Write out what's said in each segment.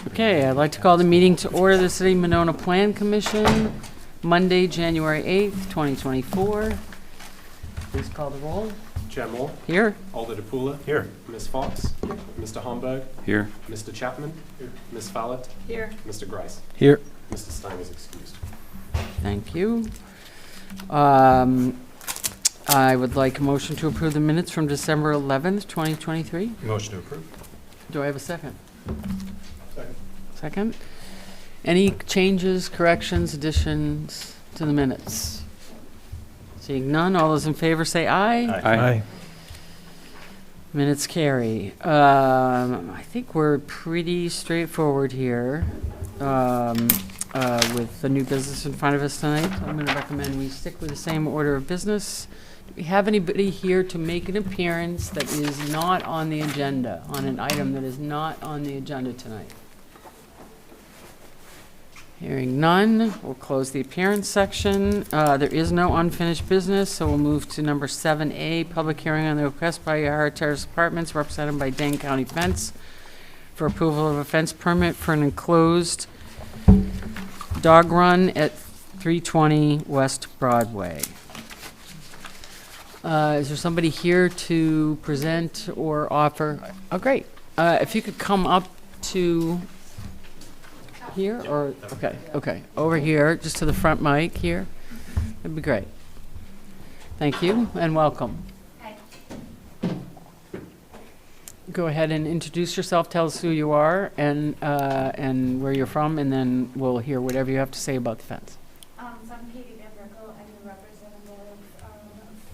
Okay, I'd like to call the meeting to order, the City of Monona Plan Commission, Monday, January 8th, 2024. Please call the roll. Chair Moore, Here. Alder DePula. Here. Ms. Fox. Mr. Homburg. Here. Mr. Chapman. Here. Ms. Follett. Here. Mr. Grice. Here. Mr. Stein is excused. Thank you. I would like a motion to approve the minutes from December 11th, 2023. Motion to approve. Do I have a second? Second. Second. Any changes, corrections, additions to the minutes? Seeing none, all those in favor say aye. Aye. Minutes carry. I think we're pretty straightforward here with the new business in front of us tonight. I'm going to recommend we stick with the same order of business. Do we have anybody here to make an appearance that is not on the agenda, on an item that is not on the agenda tonight? Hearing none, we'll close the appearance section. There is no unfinished business, so we'll move to number 7A, public hearing on the request by Yahara Terrace Apartments, represented by Dane County Fence, for approval of a fence permit for an enclosed dog run at 320 West Broadway. Is there somebody here to present or offer? Oh, great. If you could come up to here, or, okay, over here, just to the front mic here. That'd be great. Thank you, and welcome. Hi. Go ahead and introduce yourself, tell us who you are, and where you're from, and then we'll hear whatever you have to say about the fence. So I'm Katie Gabriel. I'm the representative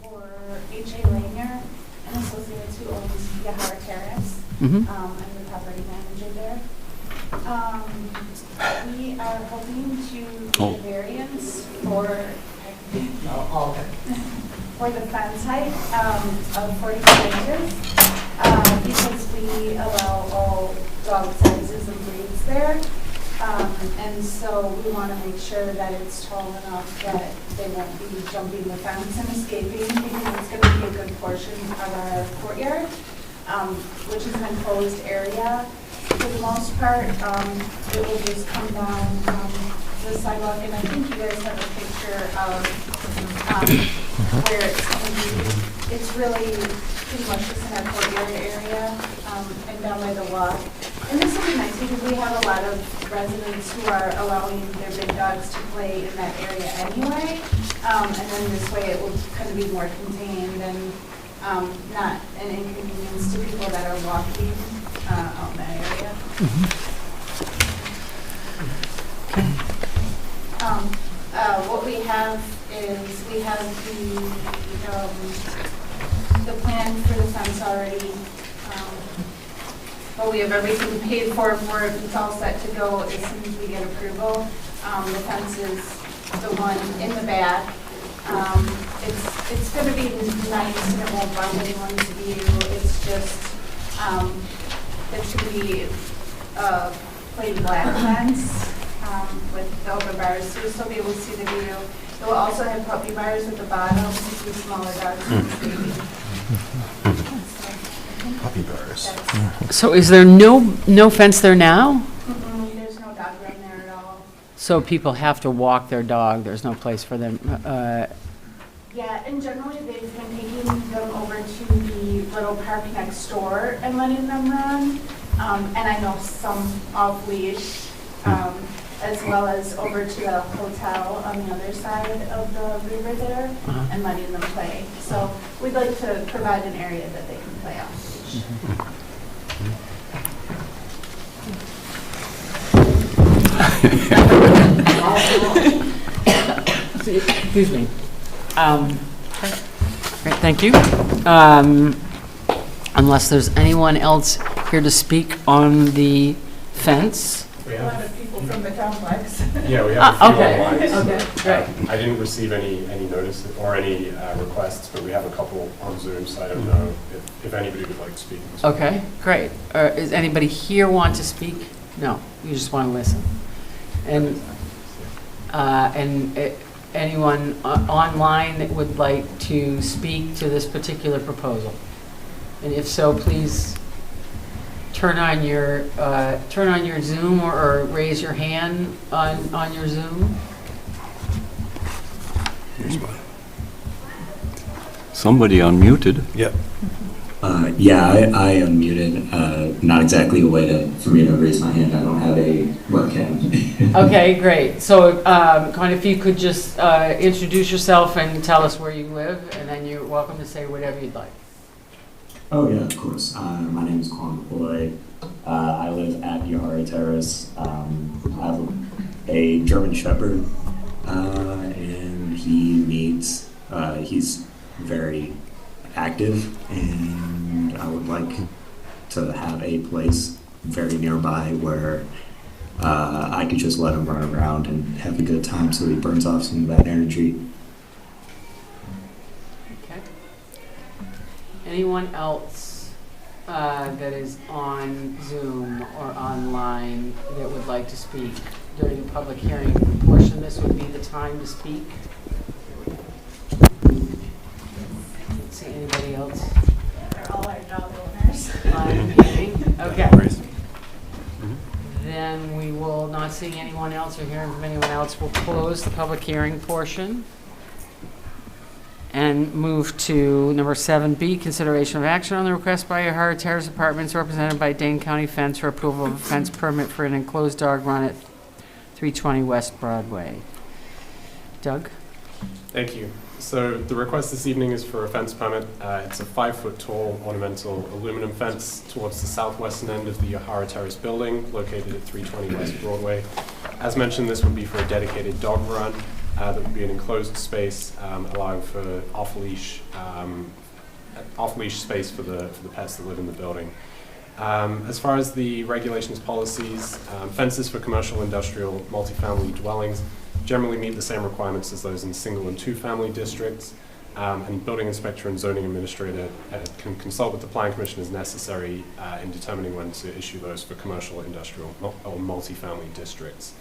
for H.A. Lanier and Associates, who owns Yahara Terrace. Mm-hmm. I'm the property manager there. We are hoping to get a variance for the fence height of 42 inches because we allow all dog sizes and breeds there. And so we want to make sure that it's tall enough that they won't be jumping the fence and escaping, because it's going to be a good portion of our courtyard, which is an enclosed area. For the most part, it will just come down the sidewalk, and I think you guys have a picture of where it's going to be. It's really pretty much just in our courtyard area and down by the walk. And this will be nice because we have a lot of residents who are allowing their big dogs to play in that area anyway. And then this way it will kind of be more contained and not an inconvenience to people that are walking out in that area. What we have is we have the plan for the fence already. But we have everything paid for it. It's all set to go as soon as we get approval. The fence is the one in the back. It's going to be nice and it won't block anyone's view. It's just it's going to be a plain black fence with the open bars, so you'll still be able to see the view. It will also have puppy bars at the bottom to see smaller dogs and baby. Puppy bars. So is there no fence there now? There's no dog run there at all. So people have to walk their dog, there's no place for them. Yeah, and generally they've been taking them over to the little park next door and letting them run. And I know some off leash, as well as over to the hotel on the other side of the river there and letting them play. So we'd like to provide an area that they can play off leash. Excuse me. Great, thank you. Unless there's anyone else here to speak on the fence. We A lot have, of people from the complex. yeah, we have a few Okay. online. Okay, great. I didn't receive any notice or any requests, but we have a couple on Zoom, so I don't know if anybody would like to speak. Okay, great. Is anybody here want to speak? No, you just want to listen. And anyone online that would like to speak to this particular proposal? And if so, please turn on your Zoom or raise your hand on your Zoom. Somebody unmuted. Yep. Yeah, I am muted. Not exactly a way for me to raise my hand. I don't have a webcam. Okay, great. So, kind of if you could just introduce yourself and tell us where you live, and then you're welcome to say whatever you'd like. Oh yeah, of course. My name is Quan Ploy. I live at Yahara Terrace. I have a German Shepherd, and he's very active, and I would like to have a place very nearby where I could just let him run around and have a good time so he burns off some of that energy. Okay. Anyone else that is on Zoom or online that would like to speak during the public hearing portion? This would be the time to speak. Can't see anybody else They're all our dog owners. on meeting. Okay. Worries. Then we will, not seeing anyone else or hearing from anyone else, we'll close the public hearing portion and move to number 7B, consideration of action on the request by Yahara Terrace Apartments represented by Dane County Fence for approval of a fence permit for an enclosed dog run at 320 West Broadway. Doug? Thank you. So the request this evening is for a fence permit. It's a 5-foot tall ornamental aluminum fence towards the southwestern end of the Yahara Terrace building, located at 320 West Broadway. As mentioned, this would be for a dedicated dog run. That would be an enclosed space, allowing for off-leash space for the pets that live in the building. As far as the regulations policies, fences for commercial, industrial, multifamily dwellings generally meet the same requirements as those in single and two-family districts, and building inspector and zoning administrator can consult with the plan commission as necessary in determining when to issue those for commercial, industrial, or multifamily districts.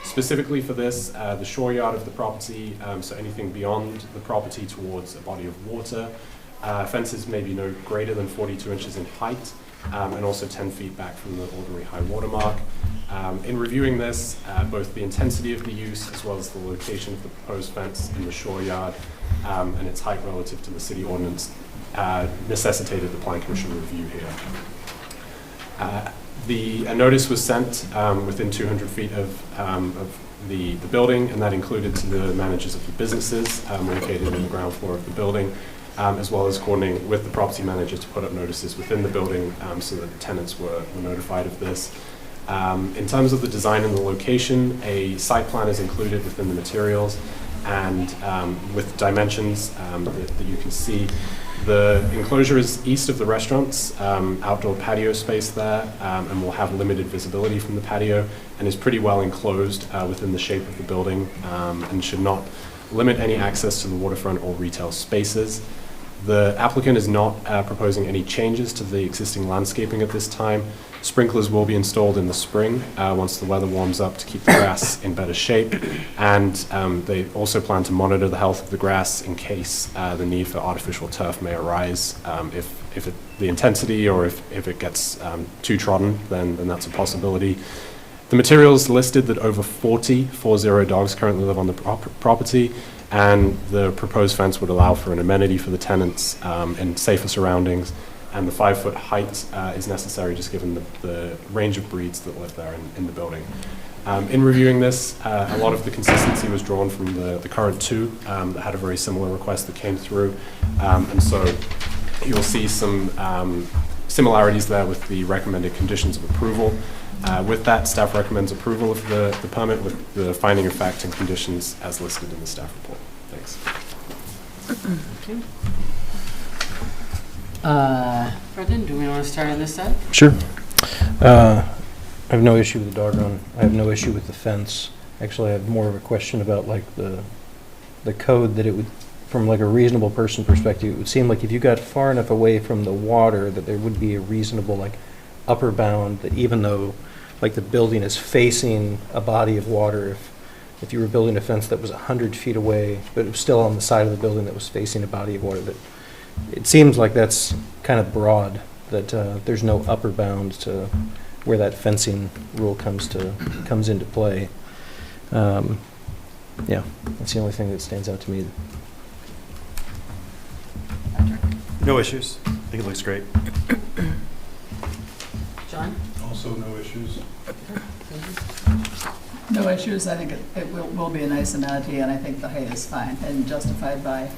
Specifically for this, the shore yard of the property, so anything beyond the property towards a body of water, fences may be no greater than 42 inches in height, and also 10 feet back from the ordinary high water mark. In reviewing this, both the intensity of the use as well as the location of the proposed fence in the shore yard and its height relative to the city ordinance necessitated the plan commission review here. A notice was sent within 200 feet of the building, and that included to the managers of the businesses located in the ground floor of the building, as well as coordinating with the property manager to put up notices within the building so that the tenants were notified of this. In terms of the design and the location, a site plan is included within the materials, and with dimensions that you can see. The enclosure is east of the restaurant's outdoor patio space there, and will have limited visibility from the patio, and is pretty well enclosed within the shape of the building, and should not limit any access to the waterfront or retail spaces. The applicant is not proposing any changes to the existing landscaping at this time. Sprinklers will be installed in the spring once the weather warms up to keep the grass in better shape, and they also plan to monitor the health of the grass in case the need for artificial turf may arise. If the intensity or if it gets too trodden, then that's a possibility. The materials listed that over 40 dogs currently live on the property, and the proposed fence would allow for an amenity for the tenants in safer surroundings, and the 5-foot height is necessary just given the range of breeds that live there in the building. In reviewing this, a lot of the consistency was drawn from the current two that had a very similar request that came through, and so you'll see some similarities there with the recommended conditions of approval. With that, staff recommends approval of the permit with the finding of fact and conditions as listed in the staff report. Thanks. Okay. Brendan, do we want to start on this side? Sure. I have no issue with the dog run. I have no issue with the fence. Actually, I have more of a question about like the code that it would, from like a reasonable person perspective, it would seem like if you got far enough away from the water that there would be a reasonable like upper bound that even though like the building is facing a body of water, if you were building a fence that was 100 feet away, but it was still on the side of the building that was facing a body of water, that it seems like that's kind of broad that there's no upper bound to where that fencing rule comes into play. Yeah, that's the only thing that stands out to me. No issues. I think it looks great. John? Also no issues. No issues. I think it will be a nice amenity, and I think the height is fine and justified by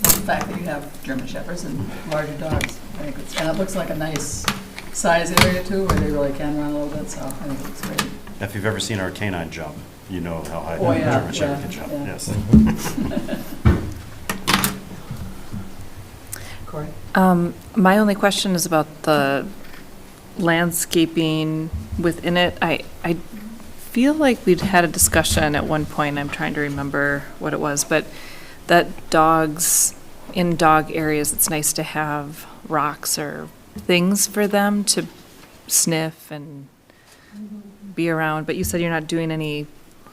the fact that you have German Shepherds and larger dogs. I think and it looks like a nice size area too, where they really can run a little bit, so I think it looks great. If you've ever seen our canine jump, you know how high Oh, the yeah, German Shepherd yeah, can jump. yeah. Yes. Corey? My only question is about the landscaping within it. I feel like we'd had a discussion at one point, I'm trying to remember what it was, but that in dog areas, it's nice to have rocks or things for them to sniff and be around. But you said you're not doing any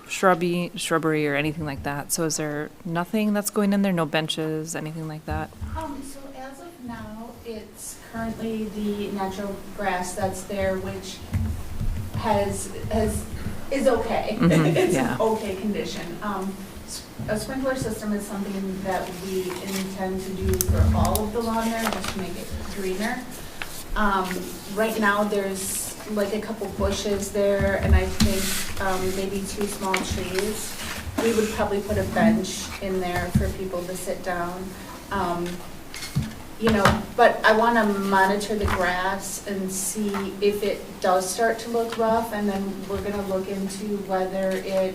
shrubbery or anything like that. So is there nothing that's going in there? No benches, anything like that? So as of now, it's currently the natural grass that's there, which is okay. Mhm, It's yeah. an okay condition. A sprinkler system is something that we intend to do for all of the lawn there, just to make it greener. Right now, there's like a couple bushes there, and I think maybe 2 small trees. We would probably put a bench in there for people to sit down. But I want to monitor the grass and see if it does start to look rough, and then we're going to look into whether it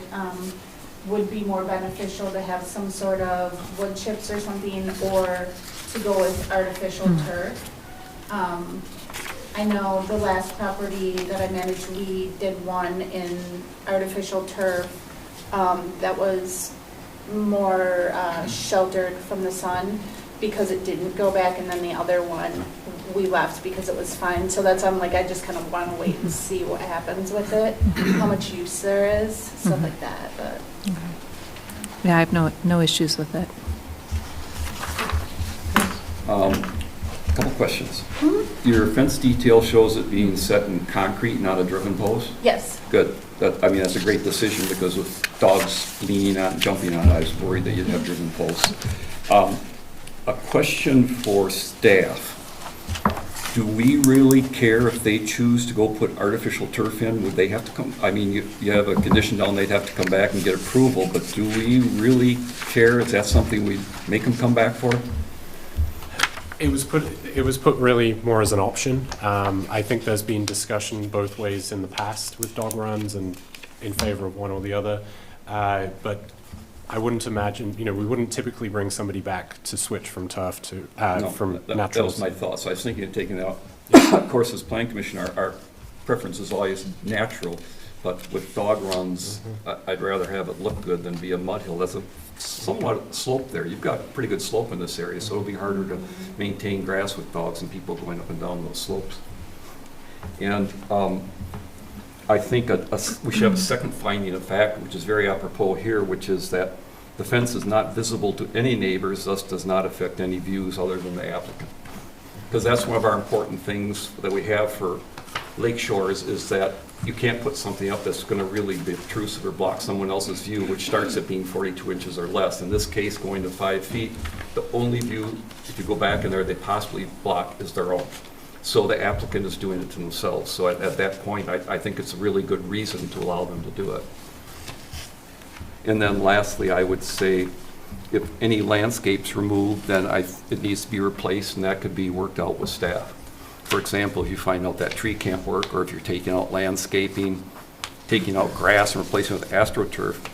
would be more beneficial to have some sort of wood chips or something, or to go with artificial turf. I know the last property that I managed, we did one in artificial turf that was more sheltered from the sun, because it didn't go back, and then the other one we left because it was fine. So that's, I'm like, I just kind of want to wait and see what happens with it, how much use there is, stuff like that. But Yeah, I have no issues with it. Couple questions. Your fence detail shows it being set in concrete, not a driven post? yes, Good. That's a great decision, because with dogs leaning on, jumping on it, I was worried that you'd have driven posts. A question for staff. Do we really care if they choose to go put artificial turf in? Would they have to come, I mean, you have a condition down, they'd have to come back and get approval, but do we really care? Is that something we make them come back for? It was put really more as an option. I think there's been discussion both ways in the past with dog runs and in favor of one or the other. But I wouldn't imagine, we wouldn't typically bring somebody back to switch from turf to, No, from that natural. was my thought, so I was thinking of taking that out. Of course, as plan commissioner, our preference is always natural, but with dog runs, I'd rather have it look good than be a mud hill. That's a somewhat slope there. You've got pretty good slope in this area, so it'll be harder to maintain grass with dogs and people going up and down those slopes. And I think we should have a second finding of fact, which is very apropos here, which is that the fence is not visible to any neighbors, thus does not affect any views other than the applicant. Because that's one of our important things that we have for lake shores, is that you can't put something up that's going to really be obtrusive or block someone else's view, which starts at being 42 inches or less. In this case, going to 5 feet, the only view, if you go back in there, they possibly block is their own. So the applicant is doing it to themselves. So at that point, I think it's a really good reason to allow them to do it. And then lastly, I would say, if any landscape's removed, then it needs to be replaced, and that could be worked out with staff. For example, if you find out that tree can't work, or if you're taking out landscaping, taking out grass and replacing it with AstroTurf,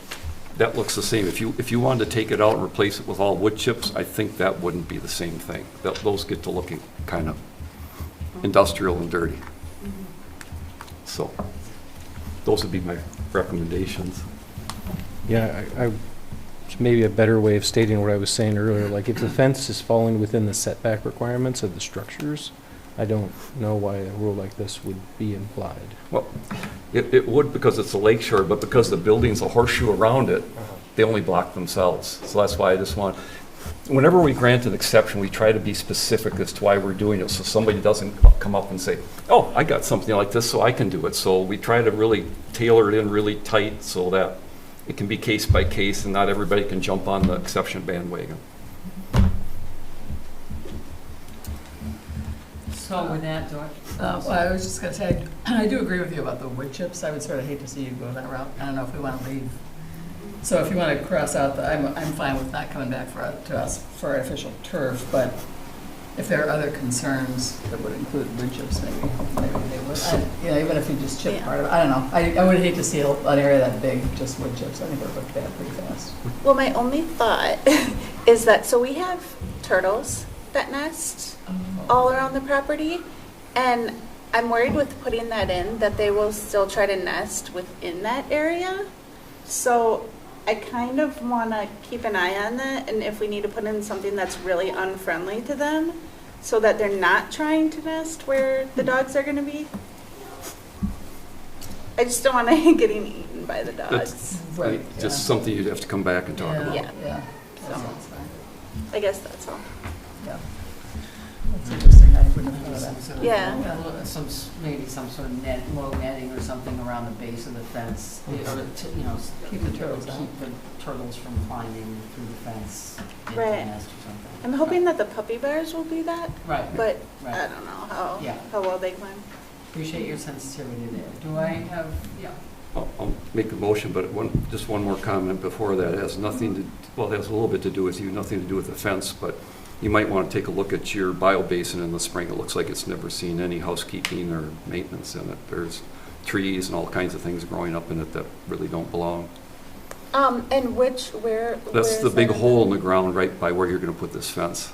that looks the same. If you wanted to take it out and replace it with all wood chips, I think that wouldn't be the same thing. Those get to looking kind of industrial and dirty. So those would be my recommendations. Yeah, maybe a better way of stating what I was saying earlier, like if the fence is falling within the setback requirements of the structures, I don't know why a rule like this would be implied. Well, it would, because it's a lake shore, but because the building's a horseshoe around it, they only block themselves. So that's why I just want, whenever we grant an exception, we try to be specific as to why we're doing it, so somebody doesn't come up and say, oh, I got something like this, so I can do it. So we try to really tailor it in really tight so that it can be case by case and not everybody can jump on the exception bandwagon. So with that, do I? Well, I was just gonna say, I do agree with you about the wood chips. I would sort of hate to see you go that route. I don't know if we want to leave. So if you want to cross out the, I'm fine with not coming back to us for artificial turf, but if there are other concerns that would include wood chips, maybe they would. You know, even if you just chip Yeah. part of it, I don't know. I would hate to see an area that big, just wood chips. I think it would look bad pretty fast. Well, my only thought is that, so we have turtles that nest all around the property, and I'm worried with putting that in, that they will still try to nest within that area. So I kind of want to keep an eye on that, and if we need to put in something that's really unfriendly to them, so that they're not trying to nest where the dogs are going to be. I just don't want to getting eaten by the dogs. Right. Just something you'd have to come back and talk about. Yeah. Yeah. So- That sounds fine. I guess that's all. Yeah. That's interesting. I wouldn't have thought of that. Sort of, Yeah. Maybe some sort of net, low netting or something around the base of the fence, in order to, Keep the turtles out. keep the turtles from climbing through the fence into the Right. nest or something. I'm hoping that the puppy bears will do that, Right, but right. I don't know Yeah. how well they climb. Appreciate your sensitivity there. Do I have, yeah, I'll make a motion, but just one more comment before that. It has nothing to, well, it has a little bit to do with you, nothing to do with the fence, but you might want to take a look at your biobasin in the spring. It looks like it's never seen any housekeeping or maintenance in it. There's trees and all kinds of things growing up in it that really don't belong. And where That's is the big that in hole in the ground right by where you're going to put this fence.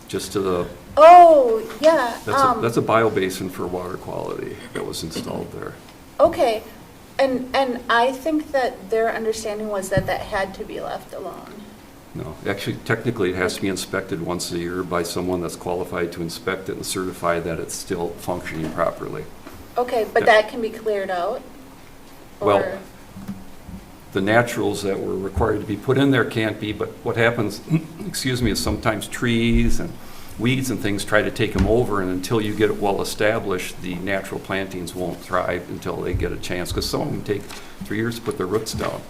Just to the, Oh, yeah. that's a biobasin for water quality that was installed there. Okay, and I think that their understanding was that that had to be left alone. No, actually, technically, it has to be inspected once a year by someone that's qualified to inspect it and certify that it's still functioning properly. Okay, but Yeah. that can be cleared out? Well, Or- The naturals that were required to be put in there can't be, but what happens, excuse me, is sometimes trees and weeds and things try to take them over, and until you get it well established, the natural plantings won't thrive until they get a chance, because some of them take 3 years to put their roots down.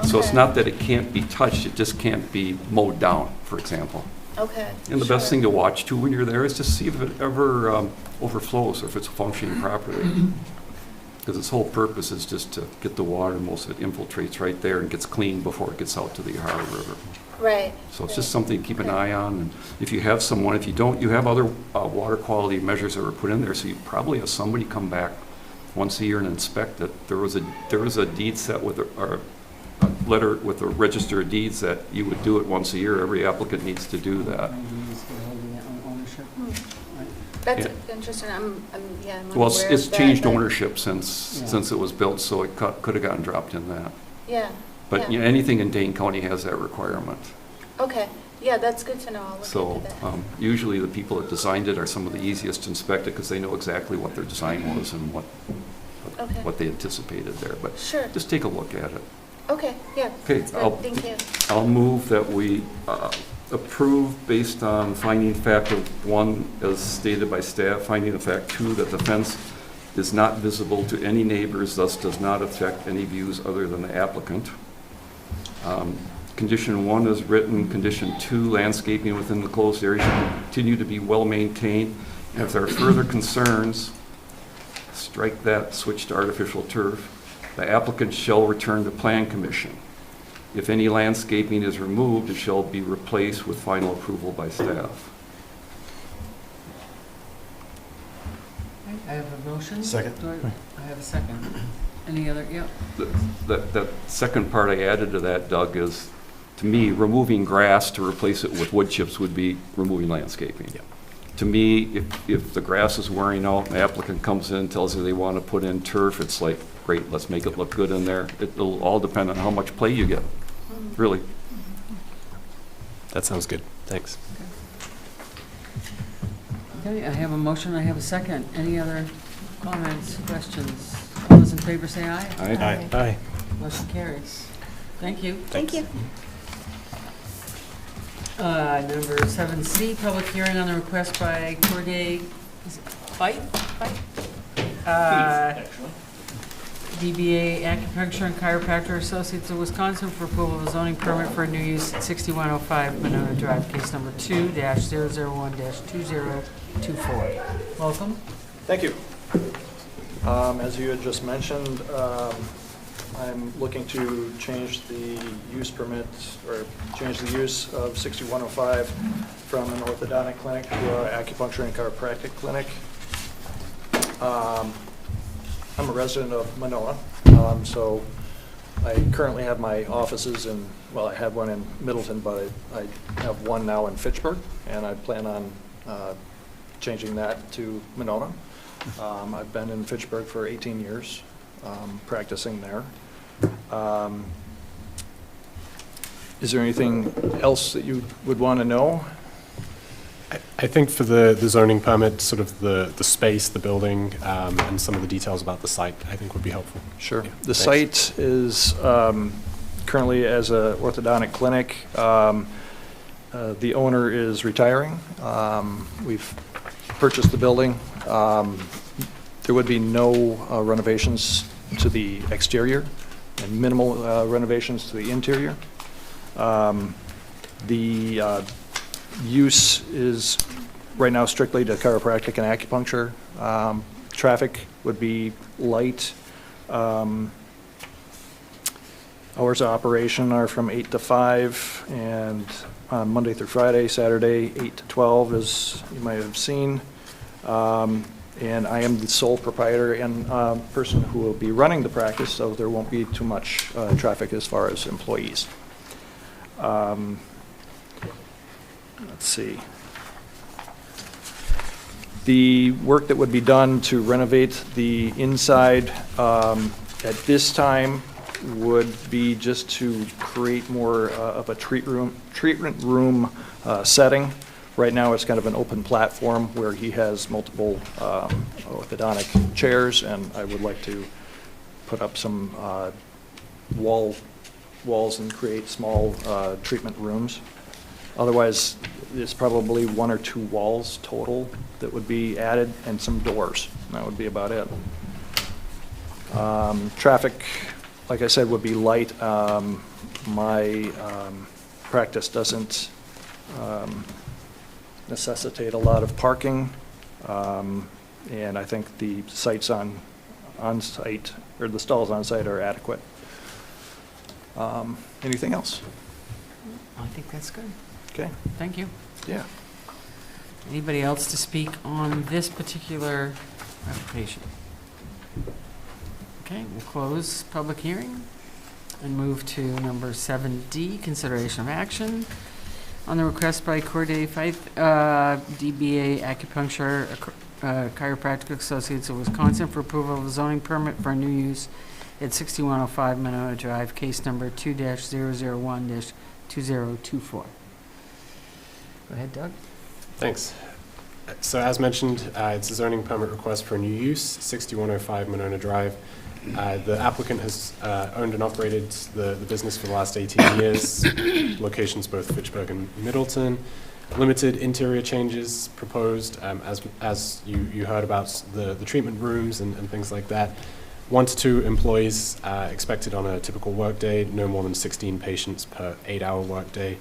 So it's Okay. not that it can't be touched, it just can't be mowed down, for example. Okay. And the best sure. thing to watch too when you're there is to see if it ever overflows or if it's functioning properly. Because its whole purpose is just to get the water, most of it infiltrates right there and gets cleaned before it gets out to the Ohio River. Right. So it's right. just something to keep an eye on. And if you have someone, if you don't, you have other water quality measures that were put in there, so you probably have somebody come back once a year and inspect it. There was a deed set with, or a letter with the Register of Deeds that you would do it once a year. Every applicant needs to do that. maybe just get holding it on ownership? Right. That's Yeah. interesting. I'm Well, unaware it's of that, changed but- ownership since it was built, so it could have gotten dropped in that. Yeah. But yeah. anything in Dane County has that requirement. Okay. Yeah, that's good to know. I'll look So into that. usually the people that designed it are some of the easiest to inspect it because they know exactly what their design was and Okay. what they anticipated there. But Sure. just take a look at it. Okay. Yeah. Okay, That's good. Thank you. I'll move that we approve based on finding fact of 1, as stated by staff, finding of fact 2, that the fence is not visible to any neighbors, thus does not affect any views other than the applicant. Condition 1 is written. Condition 2, landscaping within the closed area should continue to be well maintained. And if there are further concerns, strike that, switch to artificial turf. The applicant shall return to Plan Commission. If any landscaping is removed, it shall be replaced with final approval by staff. I have a motion. Second. Do I have a second. Any other, yeah, That second part I added to that, Doug, is, to me, removing grass to replace it with wood chips would be removing landscaping. Yeah. To me, if the grass is wearing out and the applicant comes in and tells you they want to put in turf, it's like, great, let's make it look good in there. It'll all depend on how much play you get, really. That sounds good. Thanks. okay, I have a motion, I have a second. Any other comments, questions? All those in favor say aye. Aye. Aye. Motion carries. Thank you. Thank you. Number 7C, public hearing on the request by Corday, is it Fife? DBA Acupuncture and Chiropractor Associates of Wisconsin for approval of a zoning permit for a new use at 6105 Monona Drive, case number 2-001-2024. Welcome. Thank you. As you had just mentioned, I'm looking to change the use permit, or change the use of 6105 from an orthodontic clinic to an acupuncture and chiropractic clinic. I'm a resident of Monona, so I currently have my offices in, well, I had one in Middleton, but I have one now in Fitchburg, and I plan on changing that to Monona. I've been in Fitchburg for 18 years, practicing there. Is there anything else that you would want to know? I think for the zoning permit, sort of the space, the building, and some of the details about the site, I think would be helpful. Sure. Yeah, The thanks. site is currently as an orthodontic clinic. The owner is retiring. We've purchased the building. There would be no renovations to the exterior and minimal renovations to the interior. The use is right now strictly to chiropractic and acupuncture. Traffic would be light. Hours of operation are from 8 to 5, and Monday through Friday, Saturday 8 to 12, as you might have seen. And I am the sole proprietor and person who will be running the practice, so there won't be too much traffic as far as employees. Let's see. The work that would be done to renovate the inside at this time would be just to create more of a treatment room setting. Right now, it's kind of an open platform where he has multiple orthodontic chairs, and I would like to put up some walls and create small treatment rooms. Otherwise, it's probably 1 or 2 walls total that would be added, and some doors. And that would be about it. Traffic, like I said, would be light. My practice doesn't necessitate a lot of parking, and I think the sites on site, or the stalls on site, are adequate. Anything else? I think that's good. Okay. Thank you. Yeah. Anybody else to speak on this particular application? Okay, we'll close public hearing and move to number 7D, consideration of action on the request by Corday Fife, DBA Acupuncture Chiropractic Associates of Wisconsin for approval of a zoning permit for a new use at 6105 Monona Drive, case number 2-001-2024. Go ahead, Doug. Thanks. So as mentioned, it's a zoning permit request for a new use, 6105 Monona Drive. The applicant has owned and operated the business for the last 18 years, locations both Fitchburg and Middleton. Limited interior changes proposed, as you heard about the treatment rooms and things like that. 1 to 2 employees expected on a typical workday, no more than 16 patients per 8-hour workday.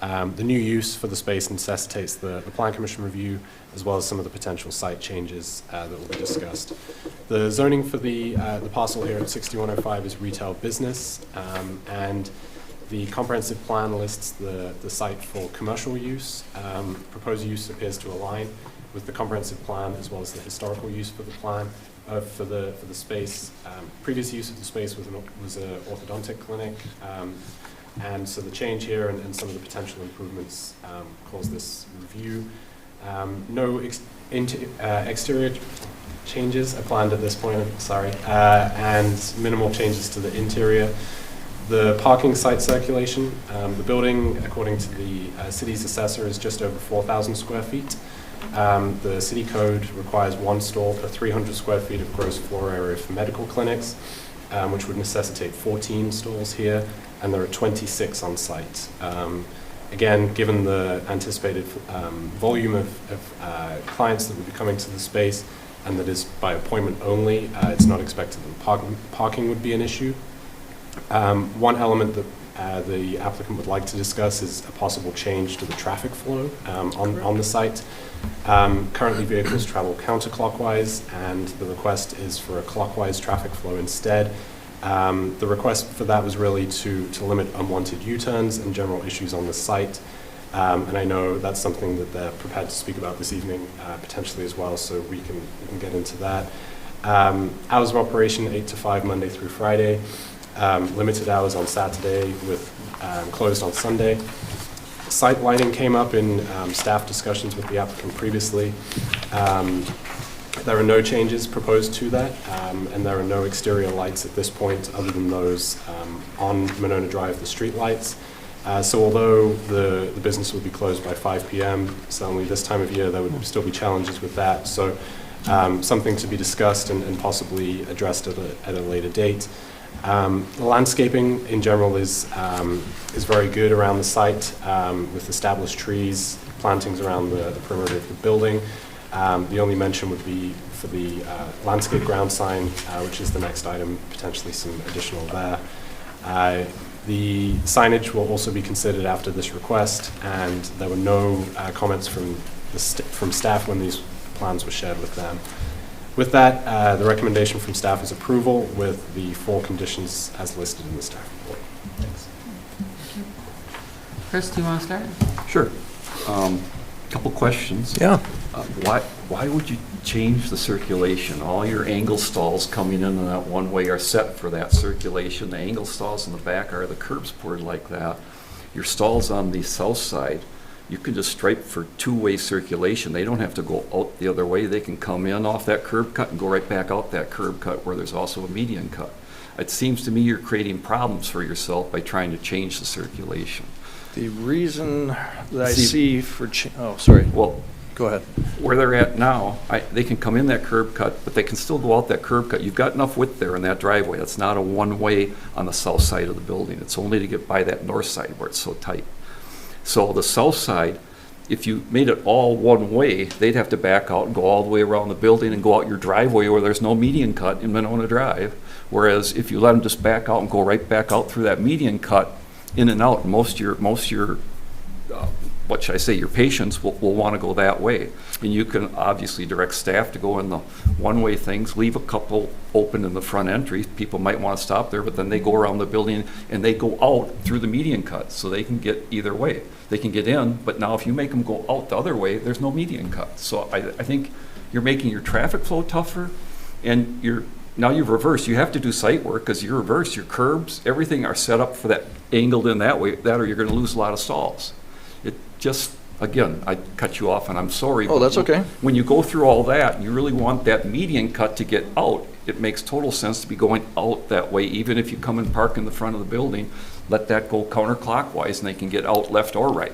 The new use for the space necessitates the Plan Commission review, as well as some of the potential site changes that will be discussed. The zoning for the parcel here at 6105 is retail business, and the comprehensive plan lists the site for commercial use. Proposed use appears to align with the comprehensive plan, as well as the historical use for the plan. For the space, previous use of the space was an orthodontic clinic, and so the change here and some of the potential improvements cause this review. No exterior changes are planned at this point, and minimal changes to the interior. The parking site circulation, the building, according to the city's assessor, is just over 4,000 square feet. The city code requires 1 stall per 300 square feet of gross floor area for medical clinics, which would necessitate 14 stalls here, and there are 26 on site. Again, given the anticipated volume of clients that would be coming to the space, and that is by appointment only, it's not expected that parking would be an issue. One element that the applicant would like to discuss is a possible change to the traffic flow on the site. Currently, vehicles travel counterclockwise, and the request is for a clockwise traffic flow instead. The request for that was really to limit unwanted U-turns and general issues on the site. And I know that's something that they're prepared to speak about this evening, potentially as well, so we can get into that. Hours of operation, 8 to 5, Monday through Friday. Limited hours on Saturday with closed on Sunday. Site lighting came up in staff discussions with the applicant previously. There are no changes proposed to that, and there are no exterior lights at this point other than those on Monona Drive, the street lights. So although the business will be closed by 5 p.m., certainly this time of year there would still be challenges with that. So something to be discussed and possibly addressed at a later date. The landscaping in general is very good around the site with established trees, plantings around the perimeter of the building. The only mention would be for the landscape ground sign, which is the next item, potentially some additional there. The signage will also be considered after this request, and there were no comments from staff when these plans were shared with them. With that, the recommendation from staff is approval with the 4 conditions as listed in the staff report. Thanks. Chris, do you want to start? Sure. Couple questions. Yeah. Why would you change the circulation? All your angle stalls coming in on that one way are set for that circulation. The angle stalls in the back are the curbs poured like that. Your stalls on the south side, you can just stripe for 2-way circulation. They don't have to go out the other way. They can come in off that curb cut and go right back out that curb cut where there's also a median cut. It seems to me you're creating problems for yourself by trying to change the circulation. The reason that I see for, oh, sorry. Well, Go ahead. where they're at now, they can come in that curb cut, but they can still go out that curb cut. You've got enough width there in that driveway. That's not a one-way on the south side of the building. It's only to get by that north side where it's so tight. So the south side, if you made it all one way, they'd have to back out and go all the way around the building and go out your driveway where there's no median cut in Monona Drive. Whereas if you let them just back out and go right back out through that median cut, in and out, most your what should I say, your patients will want to go that way. And you can obviously direct staff to go in the one-way things, leave a couple open in the front entry. People might want to stop there, but then they go around the building and they go out through the median cut, so they can get either way. They can get in, but now if you make them go out the other way, there's no median cut. So I think you're making your traffic flow tougher, and now you've reversed. You have to do site work because you reverse your curbs. Everything are set up for that angled in that way, or you're going to lose a lot of stalls. It just, again, I cut you off and I'm sorry. Oh, that's okay. When you go through all that, you really want that median cut to get out. It makes total sense to be going out that way, even if you come and park in the front of the building, let that go counterclockwise and they can get out left or right.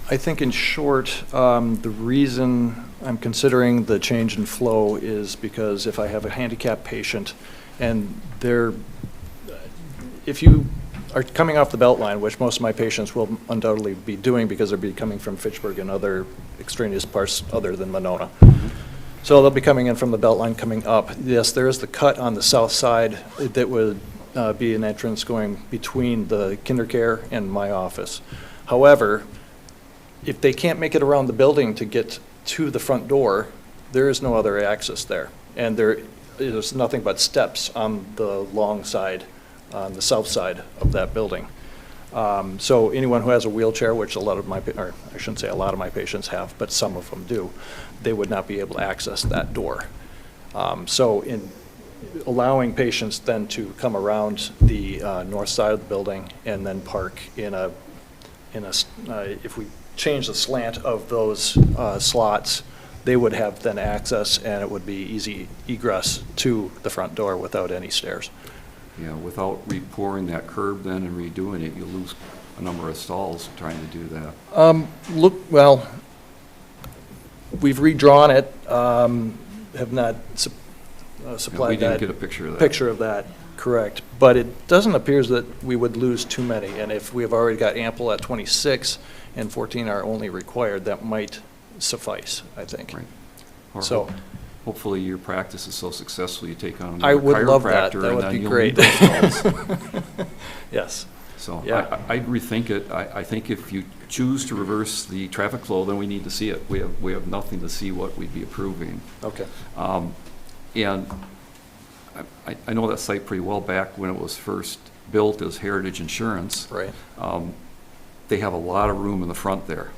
I think in short, the reason I'm considering the change in flow is because if I have a handicapped patient and if you are coming off the Beltline, which most of my patients will undoubtedly be doing because they'll be coming from Fitchburg and other extraneous parts other than Monona. So they'll be coming in from the Beltline coming up. Yes, there is the cut on the south side that would be an entrance going between the KinderCare and my office. However, if they can't make it around the building to get to the front door, there is no other access there. And there is nothing but steps on the long side, on the south side of that building. So anyone who has a wheelchair, which a lot of my, or I shouldn't say a lot of my patients have, but some of them do, they would not be able to access that door. So in allowing patients then to come around the north side of the building and then park if we change the slant of those slots, they would have then access and it would be easy egress to the front door without any stairs. Yeah, without re-pouring that curb then and redoing it, you lose a number of stalls trying to do that. We've redrawn it, have not supplied We didn't that get a picture of that. picture of that, correct. But it doesn't appear that we would lose too many, and if we have already got ample at 26 and 14 are only required, that might suffice, I think. Right. Or So- hopefully your practice is so successful, you take on I another would love that. chiropractor That and would then be you'll great. need those dogs. Yes. So Yeah. I'd rethink it. I think if you choose to reverse the traffic flow, then we need to see it. We have nothing to see what we'd be approving. Okay. And I know that site pretty well back when it was first built as Heritage Insurance. Right. They have a lot of room in the front there.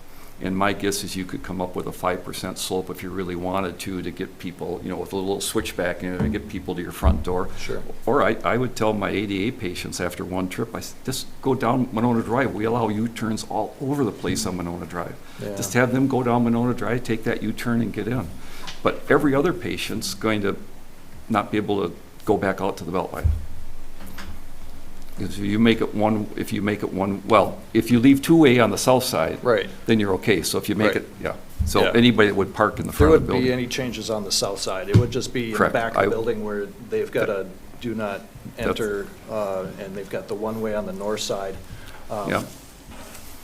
And my guess is you could come up with a 5% slope if you really wanted to get people, with a little switchback in it, and get people to your front door. Sure. Or I would tell my ADA patients after one trip, just go down Monona Drive. We allow U-turns all over the place on Monona Drive. Yeah. Just have them go down Monona Drive, take that U-turn and get in. But every other patient's going to not be able to go back out to the Beltline. If you make it one, if you leave 2A on the south side, Right. then you're okay. So if you make Right. it, So Yeah. anybody that would park in the There front of the wouldn't be building. any changes on the south side. It would just be in the Correct. back of the building where they've got a do not That's- enter, and they've got the one-way on the north side. Yeah.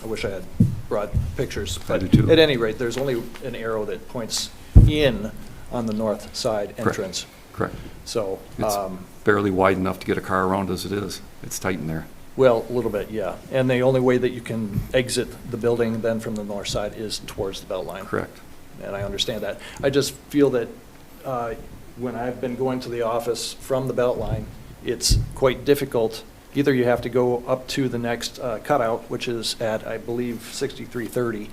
I wish I had brought pictures. I But do too. at any rate, there's only an arrow that points in on the north side Correct. entrance. Correct. So, It's barely wide enough to get a car around as it is. It's tight in there. well, a little bit, yeah. And the only way that you can exit the building then from the north side is towards the Beltline. Correct. And I understand that. I just feel that when I've been going to the office from the Beltline, it's quite difficult. Either you have to go up to the next cutout, which is at, I believe, 6330,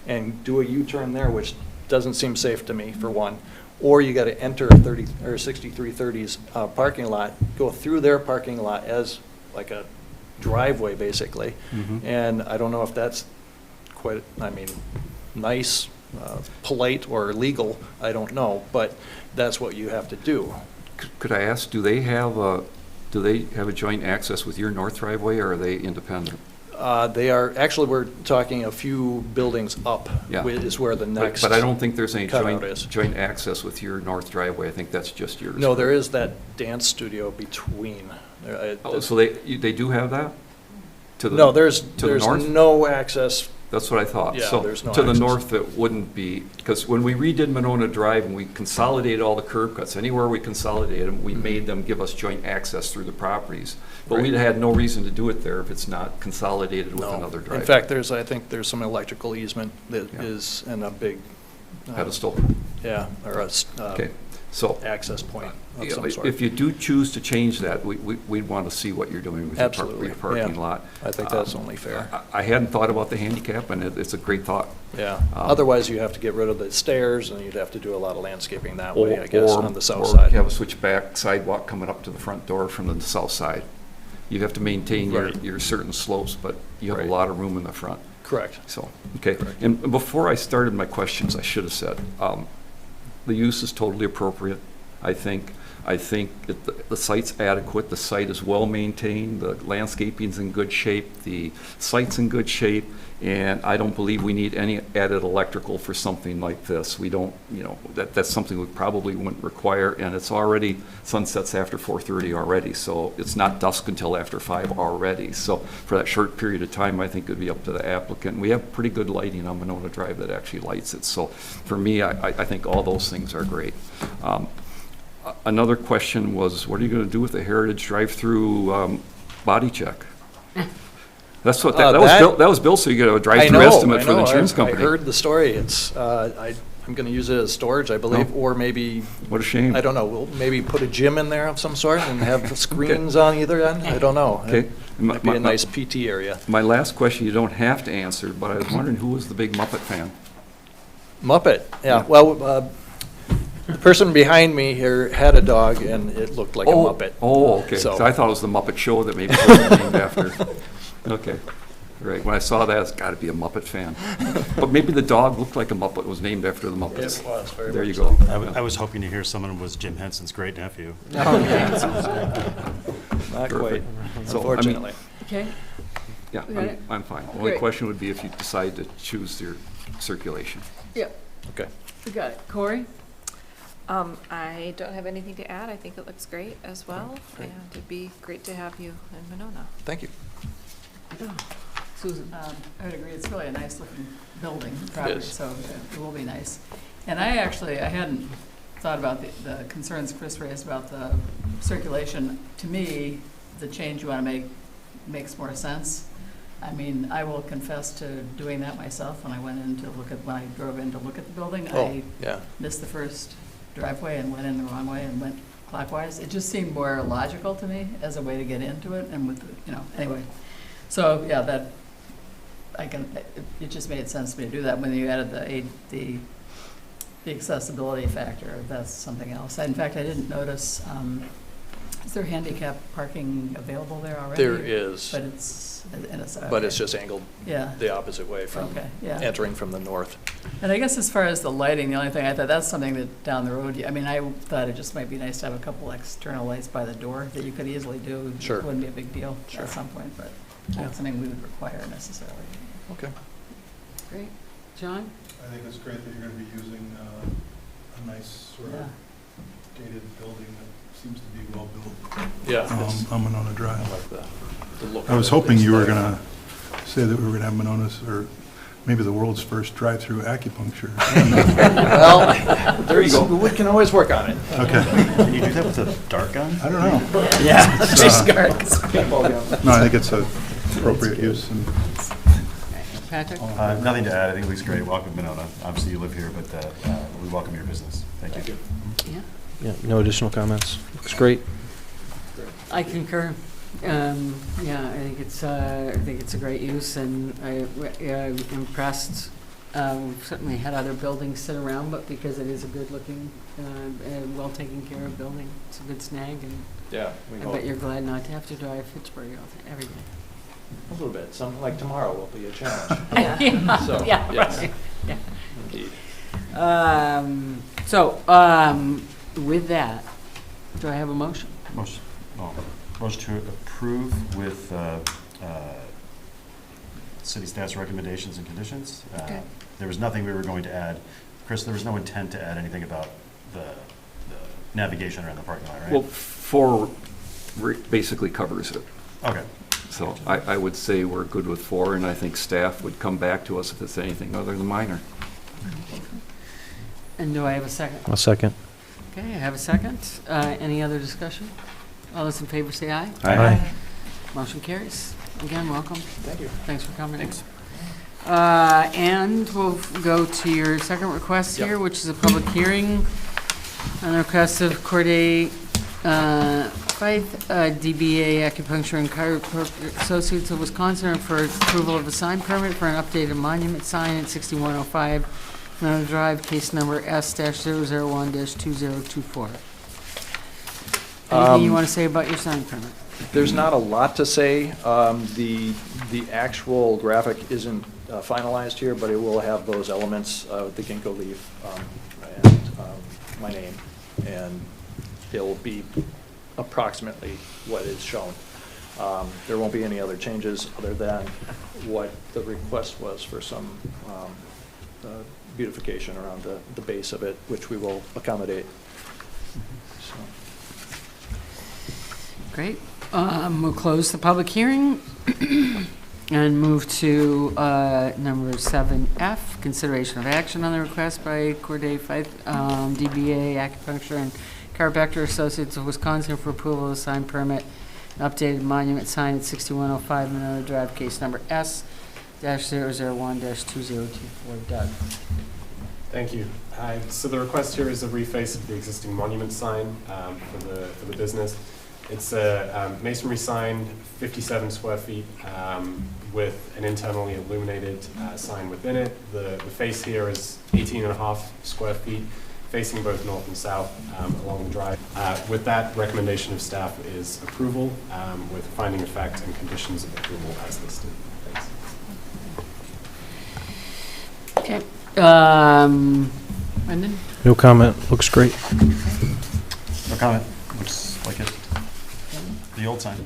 and do a U-turn there, which doesn't seem safe to me, for one. Or you got to enter 6330's parking lot, go through their parking lot as like a driveway, basically. Mhm. And I don't know if that's quite, nice, polite, or legal, I don't know, but that's what you have to do. Could I ask, do they have a joint access with your north driveway, or are they independent? They are, actually, we're talking a few buildings up Yeah. is where the next. But I don't think there's any cutout is. joint access with your north driveway. I think that's just yours. No, there is that dance studio between. Oh, so they do have that? To the- No, there's to the north? no access. That's what I thought. Yeah, So there's no to the access. north, it wouldn't be, because when we redid Monona Drive and we consolidated all the curb cuts, anywhere we consolidated them, we made them give us joint access through the properties. But we'd Right. had no reason to do it there if it's not consolidated with No. another driveway. In fact, I think there's some electrical easement that Yeah. is, and a big. Pedestal. Yeah, or a Okay, so access point of some if sort. you do choose to change that, we'd want to see what you're doing with Absolutely, your parking yeah. lot. I think that's only fair. I hadn't thought about the handicap, and it's a great thought. Yeah, otherwise you have to get rid of the stairs, and you'd have to do a lot of landscaping that way, I Or- guess, or- on the south Or side. have a switchback sidewalk coming up to the front door from the south side. You have to maintain Right. your certain slopes, but you have a Right. lot of room in the front. Correct. So, okay. Correct. And before I started my questions, I should have said, the use is totally appropriate, I think. I think that the site's adequate, the site is well-maintained, the landscaping's in good shape, the site's in good shape, and I don't believe we need any added electrical for something like this. We don't, that's something we probably wouldn't require, and it's already, sunsets after 4:30 already, so it's not dusk until after 5 already. So for that short period of time, I think it would be up to the applicant. We have pretty good lighting on Monona Drive that actually lights it, so for me, I think all those things are great. Another question was, what are you going to do with the Heritage drive-through body check? That's what, that was built so you get a drive-through estimate for the insurance company. I heard the story. It's, I'm going to use it as storage, I believe, or maybe, What a shame. I don't know, we'll maybe put a gym in there of some sort and have screens on either end? I don't know. Okay. It might be a nice PT area. My last question, you don't have to answer, but I was wondering who was the big Muppet fan? Muppet, yeah. Well, the person behind me here had a dog, and it looked like a Muppet. Oh, okay. So- So I thought it was the Muppet Show that maybe it was named after. Okay. Right. When I saw that, it's got to be a Muppet fan. But maybe the dog looked like a Muppet, was named after the Muppets. It was, very There you much go. so. Yeah. I was hoping to hear someone was Jim Henson's great nephew. Not quite, So, I mean, unfortunately. Okay, Yeah, We got it? I'm fine. The only Great. question would be if you decide to choose your circulation. yep, Okay. we got it. Corey? I don't have anything to add. I think it looks great as well. Great. And it'd be great to have you in Monona. Thank you. Susan? I would agree, it's really a nice looking building, property, is. so it will be nice. And I hadn't thought about the concerns Chris raised about the circulation. To me, the change you want to make makes more sense. I mean, I will confess to doing that myself when I drove in to look at the building. I Yeah. missed the first driveway and went in the wrong way and went clockwise. It just seemed more logical to me as a way to get into it and with, anyway. So, yeah, it just made sense to me to do that. When you added the accessibility factor, that's something else. In fact, I didn't notice, is there handicap parking available there already? There is, But it's just angled yeah. the opposite way from Okay, yeah. entering from the north. And I guess as far as the lighting, the only thing I thought, that's something that down the road, I mean, I thought it just might be nice to have a couple external lights by the door that you could easily do. Sure. It wouldn't be a big deal Sure. at some point, but not something we would require necessarily. Okay. Great. John? I think it's great that you're going to be using a nice sort Yeah. of dated building that seems to be well built Yeah. on Monona Drive. I like the look. I was of it. hoping you were going to say that we were going to have Monona's, or maybe the world's first drive-through acupuncture. Well, there you go. We can always work on it. Okay. Can you do that with a dart gun? I don't know. Yeah. Paintball gun. No, I think it's an appropriate use. And Patrick? Nothing to add. I think it looks great. Welcome, Monona. Obviously, you live here, but we welcome your business. Thank you. Yeah. Yeah, no additional comments. Looks great. I concur. Yeah, I think it's a great use, and I'm impressed. Certainly had other buildings sit around, but because it is a good-looking, well taken care of building, it's a good snag, and Yeah. I bet you're glad not to have to drive Fitchburg every day. A little bit. Some, like tomorrow will be a challenge. Yeah, So, yeah, yes. right. Yeah. Indeed. With that, do I have a motion? Motion to approve with city staff's recommendations and conditions. Okay. There was nothing we were going to add. Chris, there was no intent to add anything about the navigation around the parking lot, right? Well, 4 basically covers it. Okay. So I would say we're good with 4, and I think staff would come back to us if it's anything other than minor. And do I have a second? I'll second. Okay, I have a second. Any other discussion? All those in favor say aye. Aye. Motion carries. Again, welcome. Thank you. Thanks for coming. Thanks. And we'll go to your second request here, which is a public hearing on the request of Corday Fife, DBA Acupuncture and Chiropractic Associates of Wisconsin for approval of a sign permit for an updated monument sign at 6105 Monona Drive, case number S-001-2024. Anything you want to say about your sign permit? There's not a lot to say. The actual graphic isn't finalized here, but it will have those elements, the ginkgo leaf and my name, and it'll be approximately what is shown. There won't be any other changes other than what the request was for some beautification around the base of it, which we will accommodate. So. Great. We'll close the public hearing and move to number 7F, consideration of action on the request by Corday Fife, DBA Acupuncture and Chiropractic Associates of Wisconsin for approval of the sign permit, an updated monument sign at 6105 Monona Drive, case number S-001-2024. Doug. Thank you. So the request here is a reface of the existing monument sign for the business. It's a masonry sign, 57 square feet, with an internally illuminated sign within it. The face here is 18.5 square feet, facing both north and south along the drive. With that, recommendation of staff is approval with finding of fact and conditions of approval as listed. Thanks. Okay. Brendan? No comment. Looks great. No comment. Looks like it. The old sign.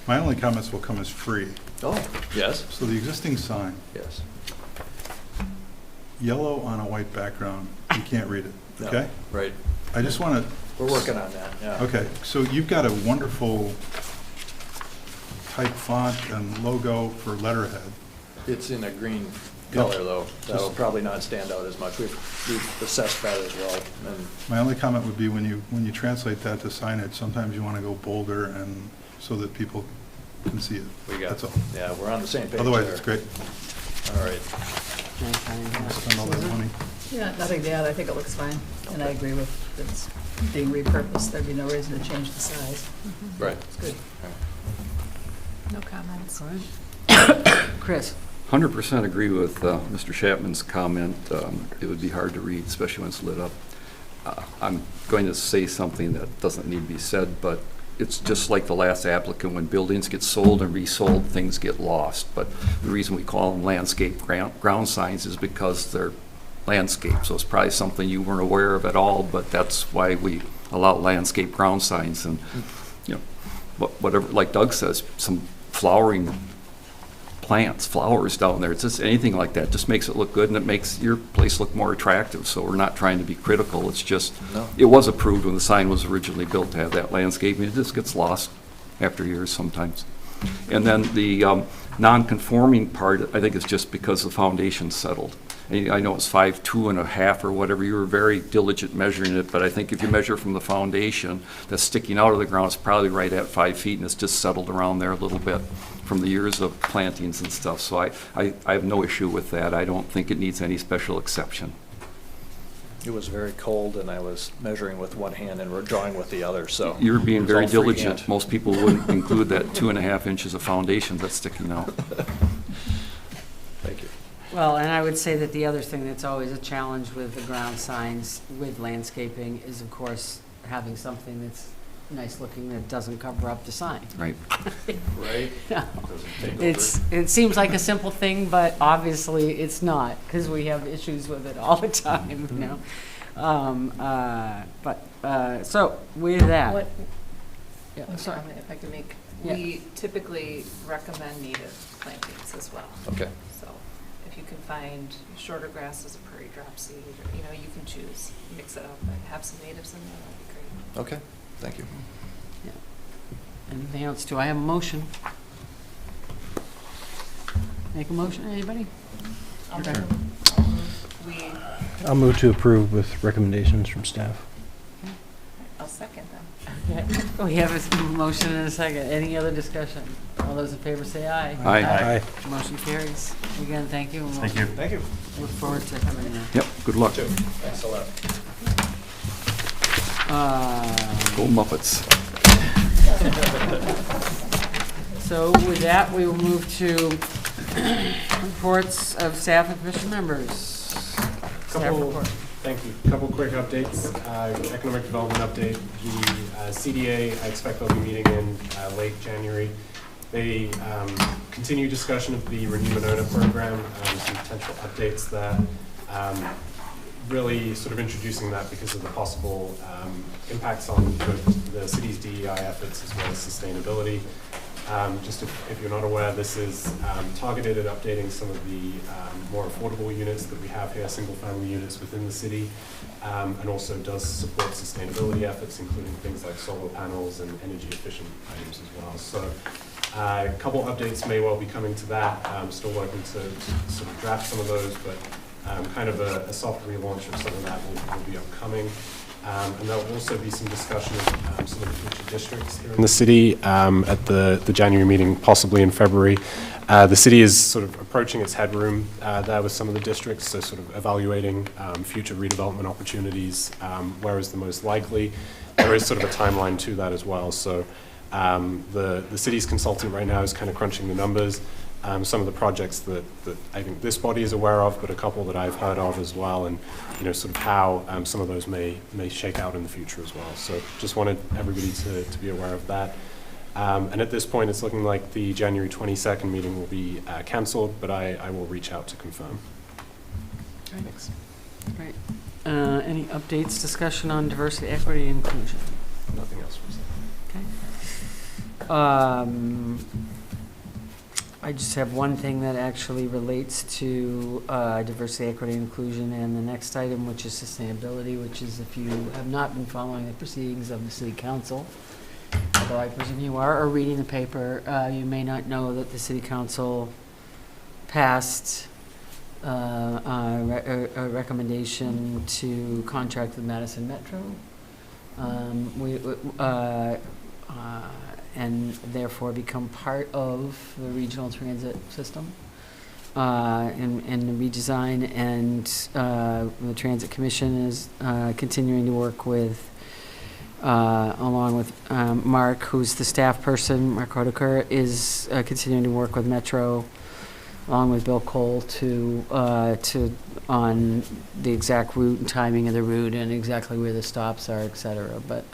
my only comments will come as free. Oh, yes, So the existing sign, yes. yellow on a white background, you can't read it. No, Okay. Right. I just want to, We're working on that, yeah. okay, so you've got a wonderful type font and logo for letterhead. It's in a green color, though. That'll Just- probably not stand out as much. We've assessed that as well. And My only comment would be when you translate that to signage, sometimes you want to go bolder and so that people can see it. we got, That's all. yeah, we're on the same page Otherwise, there. it's great. All right. Spend all that money. Yeah, nothing to add, I think it looks fine, and I agree with it's being repurposed, there'd be no reason to change the size. Right. It's good. No comments. Chris? 100% agree with Mr. Chapman's comment. It would be hard to read, especially when it's lit up. I'm going to say something that doesn't need to be said, but it's just like the last applicant. When buildings get sold and resold, things get lost. But the reason we call them landscape ground signs is because they're landscape. So it's probably something you weren't aware of at all, but that's why we allow landscape ground signs. And, you know, whatever, like Doug says, some flowering plants, flowers down there. It's just anything like that just makes it look good, and it makes your place look more attractive. So we're not trying to be critical. It's just, No. it was approved when the sign was originally built to have that landscape, and it just gets lost after years sometimes. And then the non-conforming part, I think is just because the foundation's settled. And I know it's 5'2.5" or whatever. You were very diligent measuring it, but I think if you measure from the foundation that's sticking out of the ground, it's probably right at 5 feet, and it's just settled around there a little bit from the years of plantings and stuff. So I have no issue with that. I don't think it needs any special exception. It was very cold, and I was measuring with one hand and we're drawing with the other, so. You're being it was very all freehand. diligent. Most people wouldn't include that 2.5 inches of foundation that's sticking out. Thank you. Well, and I would say that the other thing that's always a challenge with the ground signs with landscaping is, of course, having something that's nice looking that doesn't cover up the sign. Right. Right? It seems like a simple thing, but obviously it's not, because we have issues with it all the time, you know? So with that. What, Yeah, one sorry. comment if I could make, Yeah. we typically recommend native plantings as well. Okay. So if you can find shorter grasses, a prairie dropseed, or, you know, you can choose, mix it up, and have some natives in there, that'd be great. Okay, thank you. Anything else? Do I have a motion? Make a motion, anybody? We, I'll move to approve with recommendations from staff. I'll second them. We have a motion and a second. Any other discussion? All those in favor say aye. Aye. Motion carries. Again, thank you. and we'll Thank you. Thank you. Look forward to having you. Yep, good luck. Thanks a lot. Go Muppets. So with that, we will move to reports of staff and commission members. Staff Couple- report. Thank you. Couple quick updates. Economic development update. The CDA, I expect they'll be meeting in late January. They continue discussion of the Renew Monona program, some potential updates there. Really sort of introducing that because of the possible impacts on both the city's DEI efforts as well as sustainability. Just if you're not aware, this is targeted at updating some of the more affordable units that we have here, single-family units within the city, and also does support sustainability efforts, including things like solar panels and energy-efficient items as well. So a couple updates may well be coming to that. Still working to sort of draft some of those, but kind of a soft relaunch of some of that will be upcoming. And there'll also be some discussion of some of the future districts here in the city at the January meeting, possibly in February. The city is sort of approaching its headroom there with some of the districts, so sort of evaluating future redevelopment opportunities, where is the most likely. There is sort of a timeline to that as well. So the city's consultant right now is kind of crunching the numbers. Some of the projects that I think this body is aware of, but a couple that I've heard of as well, and sort of how some of those may shake out in the future as well. So just wanted everybody to be aware of that. And at this point, it's looking like the January 22nd meeting will be canceled, but I will reach out to confirm. Thanks. Great. Any updates, discussion on diversity, equity, and inclusion? Nothing else from Okay. I just have one thing that actually relates to diversity, equity, and inclusion, and the next item, which is sustainability, which is if you have not been following the proceedings of the city council, although I presume you are, or reading the paper, you may not know that the city council passed a recommendation to contract with Madison Metro. And therefore become part of the regional transit system and the redesign. And the Transit Commission is continuing to work with, along with Mark, who's the staff person, Mark Hodeker, is continuing to work with Metro, along with Bill Cole, on the exact route and timing of the route and exactly where the stops are, et cetera. But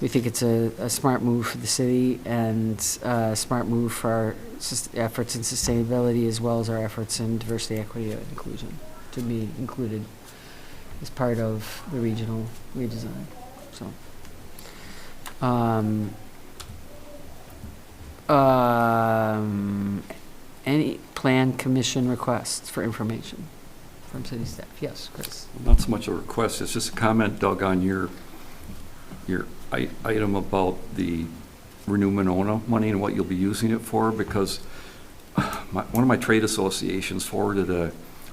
we think it's a smart move for the city and a smart move for our efforts in sustainability as well as our efforts in diversity, equity, and inclusion to be included as part of the regional redesign. So, any plan commission requests for information from city staff? Yes, Chris. Not so much a request, it's just a comment, Doug, on your item about the Renew Monona money and what you'll be using it for, because one of my trade associations forwarded a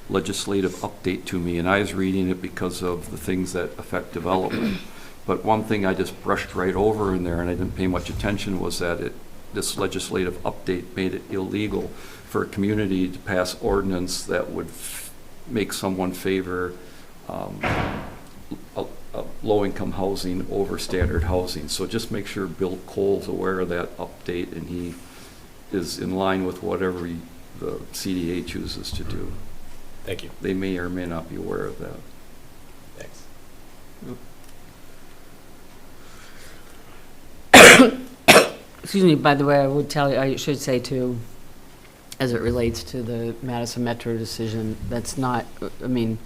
legislative update to me, and I was reading it because of the things that affect development. But one thing I just brushed right over in there, and I didn't pay much attention, was that this legislative update made it illegal for a community to pass ordinance that would make someone favor low-income housing over standard housing. So just make sure Bill Cole's aware of that update and he is in line with whatever the CDA chooses to do. Thank you. They may or may not be aware of that. Thanks. Excuse me, by the way, I should say too, as it relates to the Madison Metro decision, that's not, I mean,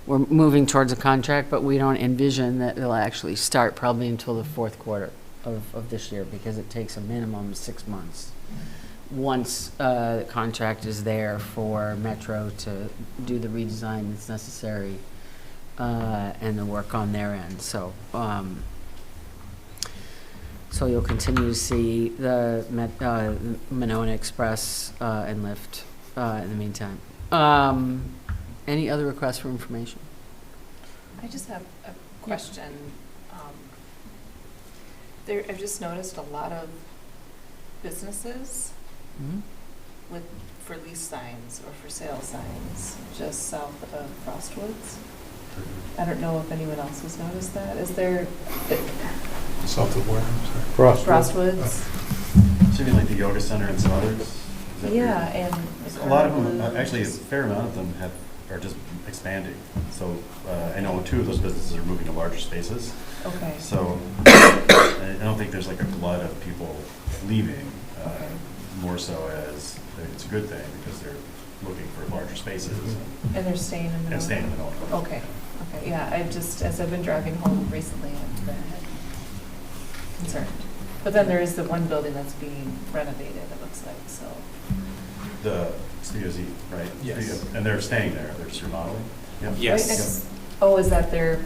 we're moving towards a contract, but we don't envision that it'll actually start probably until the fourth quarter of this year, because it takes a minimum of 6 months. Once the contract is there for Metro to do the redesign that's necessary and the work on their end. So, so you'll continue to see the Monona Express and Lyft in the meantime. Any other requests for information? I just have a question. I've just noticed a lot of businesses for lease signs or for sale signs just south of Frostwoods. I don't know if anyone else has noticed that. Is there South of where, I'm sorry? Frostwoods? So you mean like the yoga center and some others? Is that Yeah, and a lot of them, actually a fair amount of them are just expanding. So I know 2 of those businesses are moving to larger spaces. Okay. So I don't think there's like a glut of people leaving, more so as it's a good thing because they're looking for larger spaces. And they're staying in Monona? And staying in Monona. Okay, yeah, as I've been driving home recently, I've been concerned. But then there is the one building that's being renovated, it looks like, so. The Studio Z, right? Yes. And they're staying there, they're just remodeling? Yeah. Yes. Oh, is that their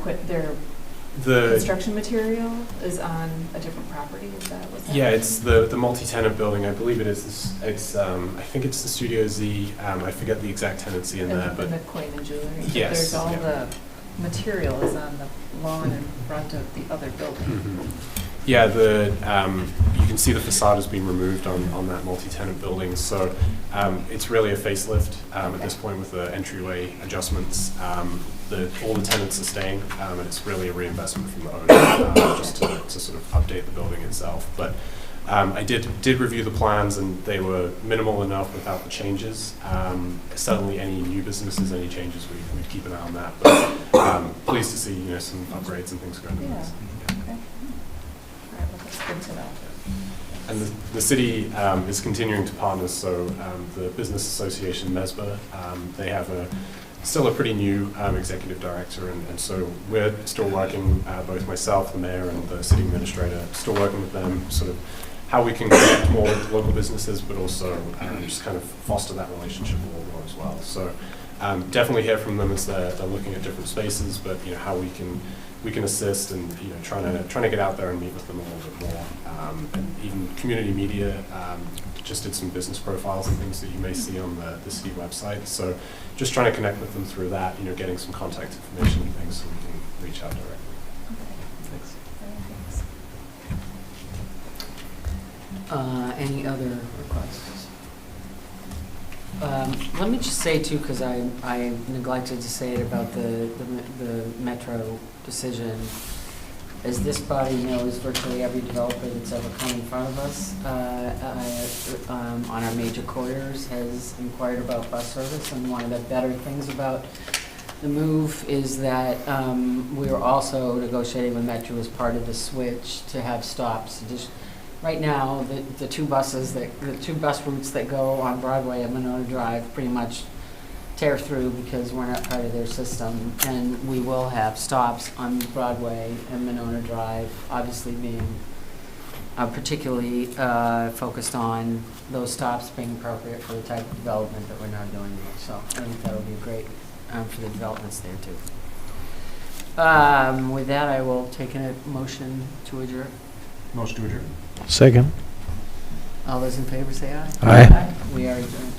The construction material is on a different property, is that what's happening? Yeah, it's the multi-tenant building. I believe it is. It's I think it's the Studio Z. I forget the exact tenancy in there, but And the coin and jewelry. But Yes, there's all yeah. the material is on the lawn in front of the other building. Yeah, you can see the facade has been removed on that multi-tenant building, so it's really a facelift at this point with the entryway adjustments. All the tenants are staying, and it's really a reinvestment from the owner just to sort of update the building itself. But I did review the plans, and they were minimal enough without the changes. Certainly, any new businesses, any changes, we'd keep an eye on that. But pleased to see some upgrades and things going on. Yeah. Okay. All right, well, that's good to know. And the city is continuing to partner, so the Business Association, MESBA, they have still a pretty new executive director, and so we're still working, both myself, the mayor, and the city administrator, still working with them, sort of how we can connect more with local businesses, but also just kind of foster that relationship a little more as well. So definitely hear from them as they're looking at different spaces, but how we can assist and trying to get out there and meet with them a little bit more. And even community media just did some business profiles and things that you may see on the city website. So just trying to connect with them through that, getting some contact information and things so we can reach out directly. Thanks. Any other requests? Let me just say too, because I neglected to say it about the Metro decision. As this body knows, virtually every developer that's ever come in front of us on our major corridors has inquired about bus service. And one of the better things about the move is that we are also negotiating with Metro as part of the switch to have stops. Right now, the two bus routes that go on Broadway and Monona Drive pretty much tear through because we're not part of their system. And we will have stops on Broadway and Monona Drive, obviously being particularly focused on those stops being appropriate for the type of development that we're now doing there. So I think that'll be great for the developments there too. With that, I will take a motion to adjourn. Motion to adjourn. Second. All those in favor say aye. Aye. We are adjourned.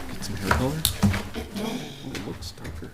Get some hair color? It looks darker.